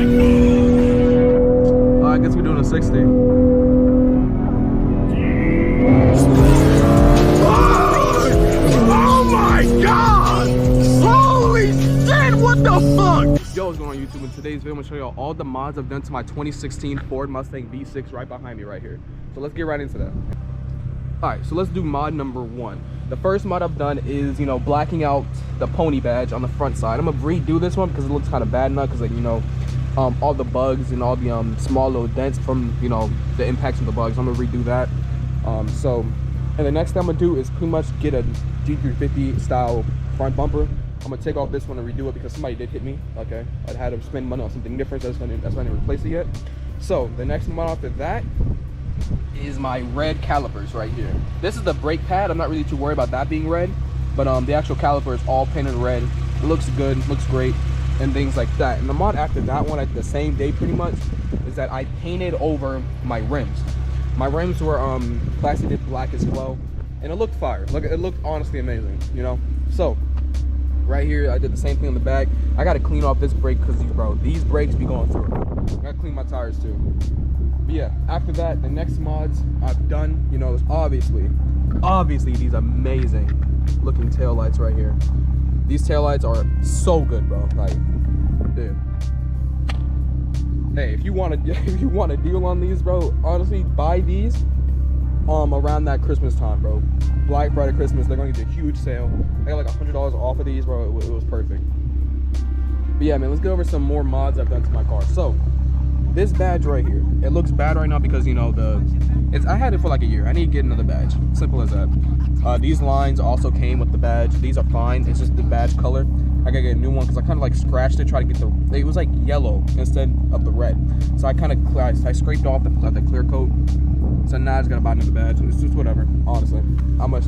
I guess we're doing a 60. Oh my god! Holy shit, what the fuck? Yo, what's going on YouTube? In today's video, I'm gonna show you all the mods I've done to my 2016 Ford Mustang V6 right behind me right here. So let's get right into that. Alright, so let's do mod number 1. The first mod I've done is, you know, blacking out the pony badge on the front side. I'm gonna redo this one because it looks kind of bad now because, like, you know, all the bugs and all the small little dents from, you know, the impacts of the bugs. I'm gonna redo that. And the next thing I'm gonna do is pretty much get a G350 style front bumper. I'm gonna take off this one and redo it because somebody did hit me. Okay, I had to spend money on something different. That's why I didn't replace it yet. So the next one after that is my red calipers right here. This is the brake pad. I'm not really too worried about that being red, but the actual caliper is all painted red. It looks good, looks great, and things like that. And the mod after that one, at the same day pretty much, is that I painted over my rims. My rims were plasticated black as well, and it looked fire. Look, it looked honestly amazing, you know. So right here, I did the same thing on the back. I got to clean off this brake because these brakes be going through. I got to clean my tires too. But yeah, after that, the next mods I've done, you know, is obviously these amazing looking tail lights right here. These tail lights are so good, bro. Like, dude. Hey, if you want a deal on these, bro, honestly, buy these around that Christmas time, bro. Black Friday, Christmas, they're gonna get a huge sale. I got like $100 off of these, bro. It was perfect. But yeah, man, let's go over some more mods I've done to my car. So this badge right here, it looks bad right now because, you know, I had it for like a year. I need to get another badge. Simple as that. These lines also came with the badge. These are fine. It's just the badge color. I gotta get a new one because I kind of like scratched it, try to get it was like yellow instead of the red. So I kind of I scraped off the clear coat. So now I just gotta buy another badge. It's just whatever, honestly. I'm not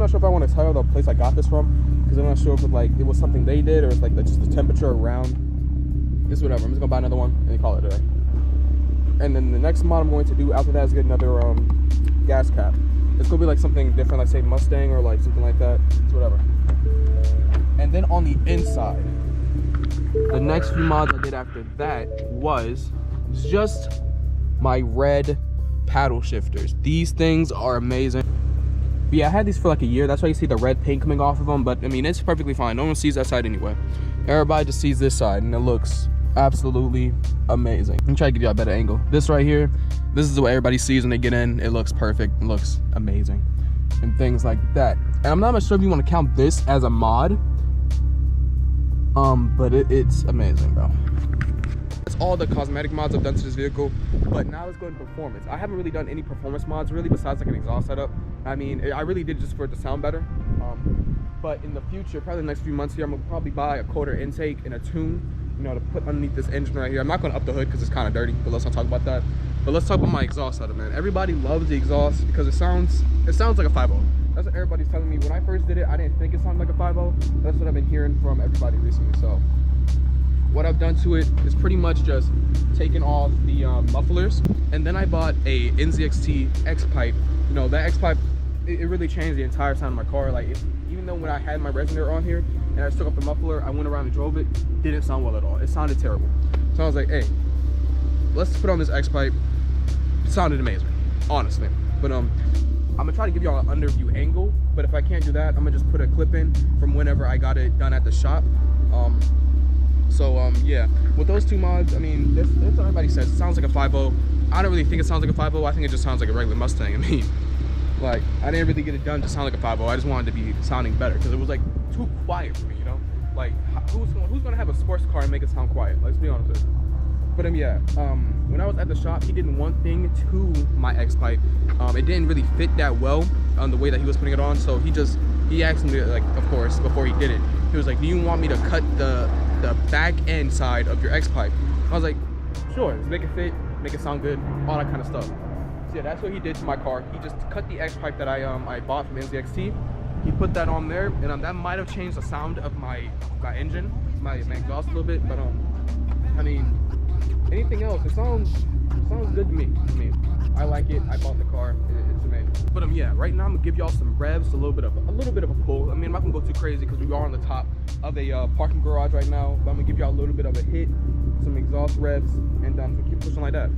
sure if I want to tell the place I got this from because I'm not sure if it was something they did or it's like just the temperature around. It's whatever. I'm just gonna buy another one and call it a day. And then the next mod I'm going to do after that is get another gas cap. It's gonna be like something different, like say Mustang or like something like that. It's whatever. And then on the inside, the next few mods I did after that was just my red paddle shifters. These things are amazing. But yeah, I had these for like a year. That's why you see the red paint coming off of them. But I mean, it's perfectly fine. No one sees that side anyway. Everybody just sees this side, and it looks absolutely amazing. Let me try to give you a better angle. This right here, this is what everybody sees when they get in. It looks perfect. It looks amazing, and things like that. And I'm not sure if you want to count this as a mod. But it's amazing, bro. That's all the cosmetic mods I've done to this vehicle. But now let's go into performance. I haven't really done any performance mods really besides like an exhaust setup. I mean, I really did just for it to sound better. But in the future, probably the next few months here, I'm gonna probably buy a quarter intake and a tune, you know, to put underneath this engine right here. I'm not gonna up the hood because it's kind of dirty, but let's not talk about that. But let's talk about my exhaust setup, man. Everybody loves the exhaust because it sounds like a 5.0. That's what everybody's telling me. When I first did it, I didn't think it sounded like a 5.0. That's what I've been hearing from everybody recently. So what I've done to it is pretty much just taken off the mufflers, and then I bought a NZXT X-pipe. You know, that X-pipe, it really changed the entire sound of my car. Like, even though when I had my resonator on here and I just took off the muffler, I went around and drove it, didn't sound well at all. It sounded terrible. So I was like, hey, let's put on this X-pipe. It sounded amazing, honestly. But I'm gonna try to give y'all an under view angle, but if I can't do that, I'm gonna just put a clip in from whenever I got it done at the shop. Yeah, with those two mods, I mean, that's what everybody says. It sounds like a 5.0. I don't really think it sounds like a 5.0. I think it just sounds like a regular Mustang. I mean, like, I didn't really get it done to sound like a 5.0. I just wanted to be sounding better because it was like too quiet for me, you know? Like, who's gonna have a sports car and make it sound quiet? Let's be honest with you. But yeah, when I was at the shop, he did one thing to my X-pipe. It didn't really fit that well on the way that he was putting it on. So he asked me, like, of course, before he did it, he was like, do you want me to cut the back end side of your X-pipe? I was like, sure, let's make it fit, make it sound good, all that kind of stuff. So yeah, that's what he did to my car. He just cut the X-pipe that I bought from NZXT. He put that on there, and that might have changed the sound of my engine, my exhaust a little bit. But I mean, anything else, it sounds good to me. I mean, I like it. I bought the car. It's amazing. But yeah, right now I'm gonna give y'all some revs, a little bit of a pull. I mean, I'm not gonna go too crazy because we are on the top of a parking garage right now. But I'm gonna give y'all a little bit of a hit, some exhaust revs, and keep pushing like that.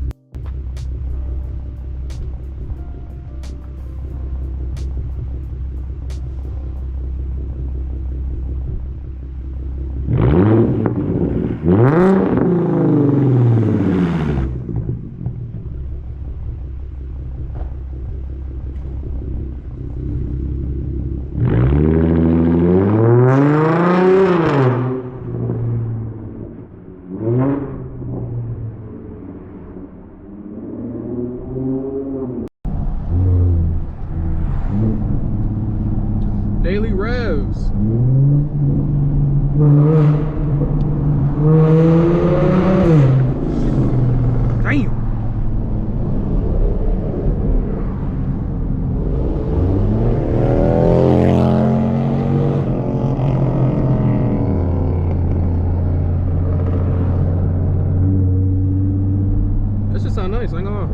Daily revs. Damn. That should sound nice, I ain't gonna lie.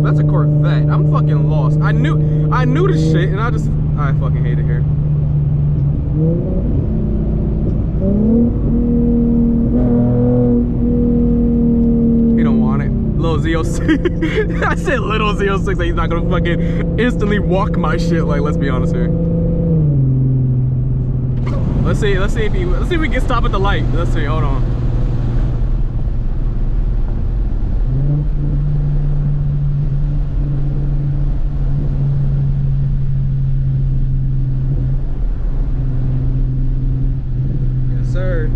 That's a Corvette. I'm fucking lost. I knew this shit, and I fucking hate it here. He don't want it. Little Z06. I said little Z06. Like he's not gonna fucking instantly walk my shit. Like, let's be honest here. Let's see if we can stop at the light. Let's see. Hold on. Sir.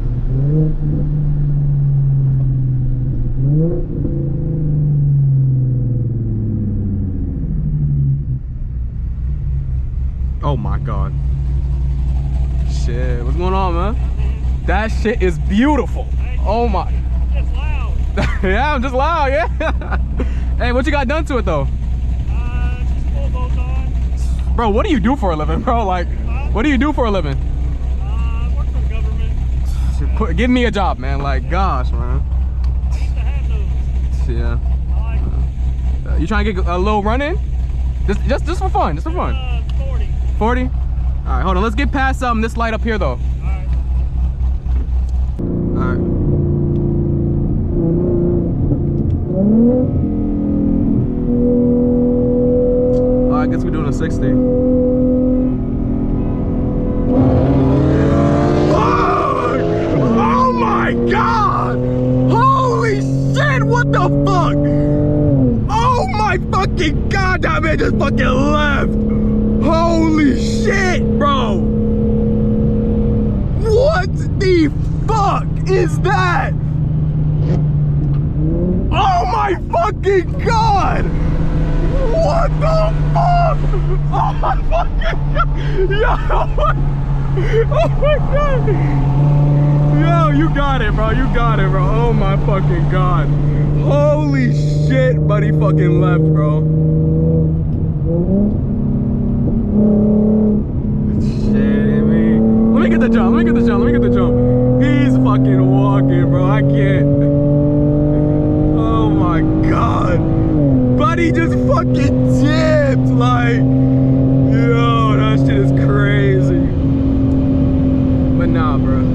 Oh my god. Shit, what's going on, man? That shit is beautiful. Oh my. Just loud. Yeah, I'm just loud, yeah. Hey, what you got done to it though? Just full bolt on. Bro, what do you do for a living, bro? Like, what do you do for a living? Work for the government. Give me a job, man. Like, gosh, man. I used to have those. Yeah. I like You trying to get a little run in? Just for fun. Just for fun. 40. 40? All right, hold on. Let's get past this light up here, though. All right. All right. I guess we're doing a 60. Oh my god! Holy shit, what the fuck? Oh my fucking god, that man just fucking left! Holy shit, bro! What the fuck is that? Oh my fucking god! What the fuck? Oh my fucking god! Yo! Oh my god! Yo, you got it, bro. You got it, bro. Oh my fucking god. Holy shit, buddy fucking left, bro. Shit, me. Let me get the jump. Let me get the jump. Let me get the jump. He's fucking walking, bro. I can't. Oh my god. Buddy just fucking dipped. Like, yo, that shit is crazy. But nah, bro.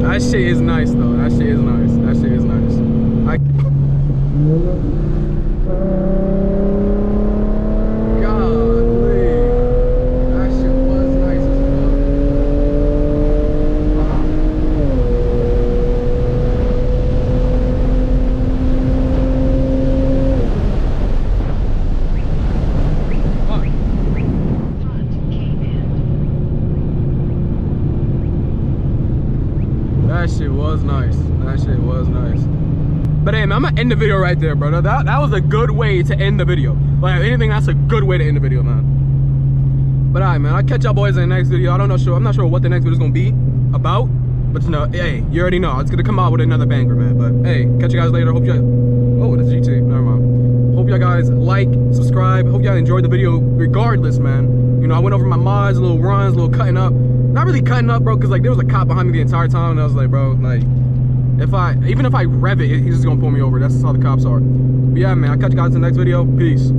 That shit is nice though. That shit is nice. That shit is nice. Golly. That shit was nice as fuck. That shit was nice. That shit was nice. But hey, man, I'm gonna end the video right there, brother. That was a good way to end the video. Like, if anything, that's a good way to end the video, man. But alright, man, I'll catch y'all boys in the next video. I'm not sure what the next video is gonna be about. But you know, hey, you already know. It's gonna come out with another banger, man. But hey, catch you guys later. Hope y'all. Oh, that's GT. Never mind. Hope y'all guys like, subscribe. Hope y'all enjoyed the video regardless, man. You know, I went over my mods, little runs, little cutting up. Not really cutting up, bro, because like there was a cop behind me the entire time, and I was like, bro, like, even if I rev it, he's just gonna pull me over. That's how the cops are. But yeah, man, I'll catch you guys in the next video. Peace.